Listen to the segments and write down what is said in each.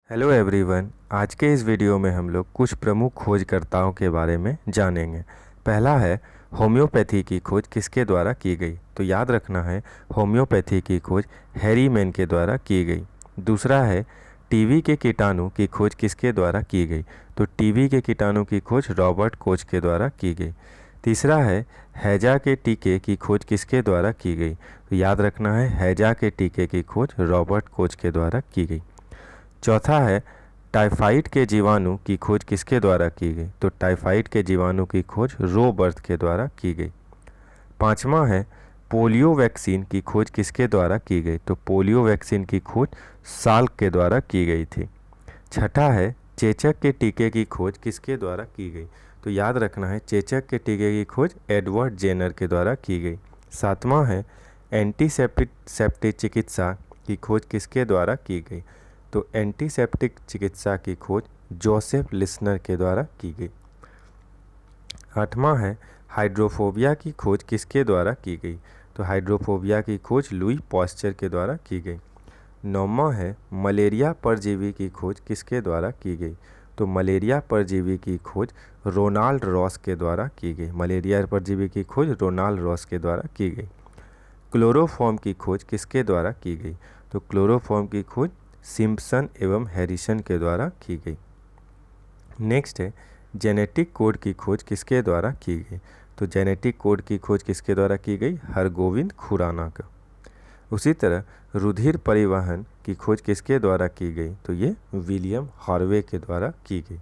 Hello everyone. आज के इस वीडियो में हम लोग कुछ प्रमुख खोजकर्ताओं के बारे में जानेंगे। पहला है होम्योपैथी की खोज किसके द्वारा की गई। तो याद रखना है होम्योपैथी की खोज हैरी मैन के द्वारा की गई। दूसरा है टीबी के कीटाणु की खोज किसके द्वारा की गई। तो टीबी के कीटाणु की खोज रॉबर्ट कोच के द्वारा की गई। तीसरा है हैजा के टीके की खोज किसके द्वारा की गई। तो याद रखना है हैजा के टीके की खोज रॉबर्ट कोच के द्वारा की गई। चौथा है टाइफाइड के जीवाणु की खोज किसके द्वारा की गई। तो टाइफाइड के जीवाणु की खोज रोबर्थ के द्वारा की गई। पांचवा है पोलियो वैक्सीन की खोज किसके द्वारा की गई। तो पोलियो वैक्सीन की खोज साल्क के द्वारा की गई थी। छठा है चेचक के टीके की खोज किसके द्वारा की गई। तो याद रखना है चेचक के टीके की खोज एडवर्ड जेनर के द्वारा की गई। सातवां है एंटीसेप्टिक चिकित्सा की खोज किसके द्वारा की गई। तो एंटीसेप्टिक चिकित्सा की खोज जोसेफ लिस्नर के द्वारा की गई। आठवां है हाइड्रोफोबिया की खोज किसके द्वारा की गई। तो हाइड्रोफोबिया की खोज लुई पॉस्चर के द्वारा की गई। नौवां है मलेरिया परजीवी की खोज किसके द्वारा की गई। तो मलेरिया परजीवी की खोज रोनाल्ड रॉस के द्वारा की गई। मलेरिया परजीवी की खोज रोनाल्ड रॉस के द्वारा की गई। क्लोरोफॉर्म की खोज किसके द्वारा की गई। तो क्लोरोफॉर्म की खोज सिम्पसन एवं हैरिसन के द्वारा की गई। नेक्स्ट है जेनेटिक कोड की खोज किसके द्वारा की गई। तो जेनेटिक कोड की खोज किसके द्वारा की गई, हरगोविंद खुराना का। उसी तरह रुधिर परिवहन की खोज किसके द्वारा की गई। तो ये विलियम हार्वे के द्वारा की गई।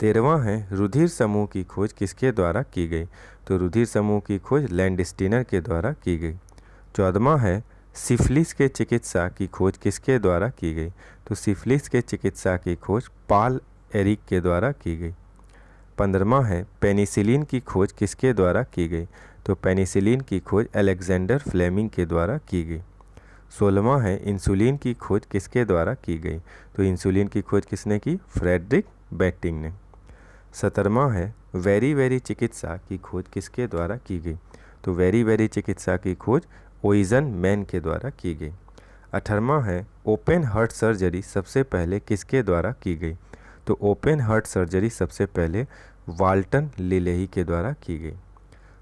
13वां है रुधिर समूह की खोज किसके द्वारा की गई। तो रुधिर समूह की खोज लैंडस्टीनर के द्वारा की गई। 14वां है सिफिलिस के चिकित्सा की खोज किसके द्वारा की गई। तो सिफिलिस के चिकित्सा की खोज पॉल एरिक के द्वारा की गई। 15वां है पेनिसिलिन की खोज किसके द्वारा की गई। तो पेनिसिलिन की खोज अलेक्जेंडर फ्लेमिंग के द्वारा की गई। 16वां है इंसुलिन की खोज किसके द्वारा की गई। तो इंसुलिन की खोज किसने की, फ्रेडरिक बेटिंग ने। 17वां है वेरी चिकित्सा की खोज किसके द्वारा की गई। तो वेरी चिकित्सा की खोज ओइजन मैन के द्वारा की गई। 18वां है ओपन हार्ट सर्जरी सबसे पहले किसके द्वारा की गई। तो ओपन हार्ट सर्जरी सबसे पहले वाल्टन लिलेही के द्वारा की गई।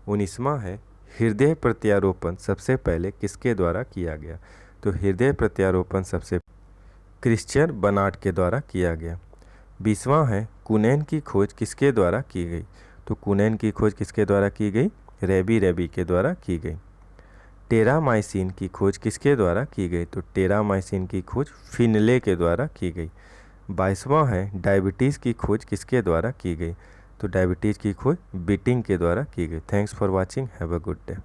19वां है हृदय प्रत्यारोपण सबसे पहले किसके द्वारा किया गया। तो हृदय प्रत्यारोपण सबसे क्रिश्चियन बर्नार्ड के द्वारा किया गया। 20वां है कुनैन की खोज किसके द्वारा की गई। तो कुनैन की खोज किसके द्वारा की गई, रेबी के द्वारा की गई। टेरामाइसिन की खोज किसके द्वारा की गई। तो टेरामाइसिन की खोज फिनले के द्वारा की गई। 22वां है डायबिटीज़ की खोज किसके द्वारा की गई। तो डायबिटीज़ की खोज बिटिंग के द्वारा की गई। Thanks for watching, have a good day.